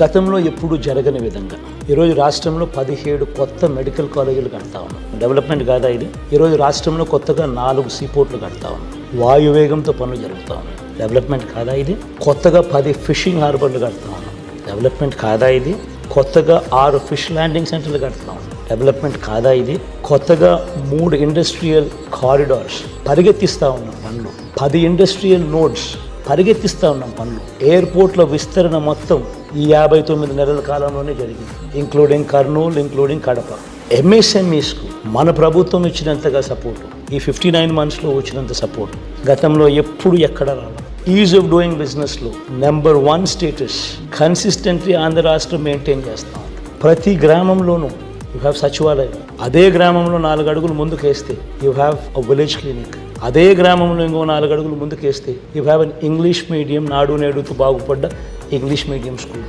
గతంలో ఎప్పుడూ జరగని విధంగా ఈరోజు రాష్ట్రంలో 17 కొత్త మెడికల్ కాలేజీలు కడతా ఉన్నాం. డెవలప్మెంట్ కాదా ఇది? ఈరోజు రాష్ట్రంలో కొత్తగా 4 సీపోర్ట్లు కడతా ఉన్నాం. వాయువేగంతో పనులు జరుగుతూ ఉన్నాయి. డెవలప్మెంట్ కాదా ఇది? కొత్తగా 10 ఫిషింగ్ హార్బర్లు కడతా ఉన్నాం. డెవలప్మెంట్ కాదా ఇది? కొత్తగా 6 ఫిష్ ల్యాండింగ్ సెంటర్లు కడతా ఉన్నాం. డెవలప్మెంట్ కాదా ఇది? కొత్తగా 3 ఇండస్ట్రియల్ కారిడార్స్ పరిగెత్తిస్తూ ఉన్నాం పనులు. 10 ఇండస్ట్రియల్ నోడ్స్ పరిగెత్తిస్తూ ఉన్నాం పనులు. ఎయిర్పోర్ట్ల విస్తరణ మొత్తం ఈ 59 నెలల కాలంలోనే జరిగింది, ఇంక్లూడింగ్ కర్నూలు, ఇంక్లూడింగ్ కడప. ఎంఎస్ఎంఈస్కు మన ప్రభుత్వం ఇచ్చినంతగా సపోర్టు, ఈ 59 మంత్స్లో వచ్చినంత సపోర్టు గతంలో ఎప్పుడు ఎక్కడ రావాలి. ఈజ్ ఆఫ్ డూయింగ్ బిజినెస్లో నెంబర్ 1 స్టేటస్ కన్సిస్టెంట్లీ ఆంధ్ర రాష్ట్రం మెయింటైన్ చేస్తాం. ప్రతి గ్రామంలోనూ యూ హ్యావ్ సచివాలయం. అదే గ్రామంలో 4 అడుగులు ముందుకేస్తే you have a village clinic. అదే గ్రామంలో ఇంకో 4 అడుగులు ముందుకేస్తే you have an English medium, నాడు నేడుతో బాగుపడ్డ ఇంగ్లీష్ మీడియం స్కూల్.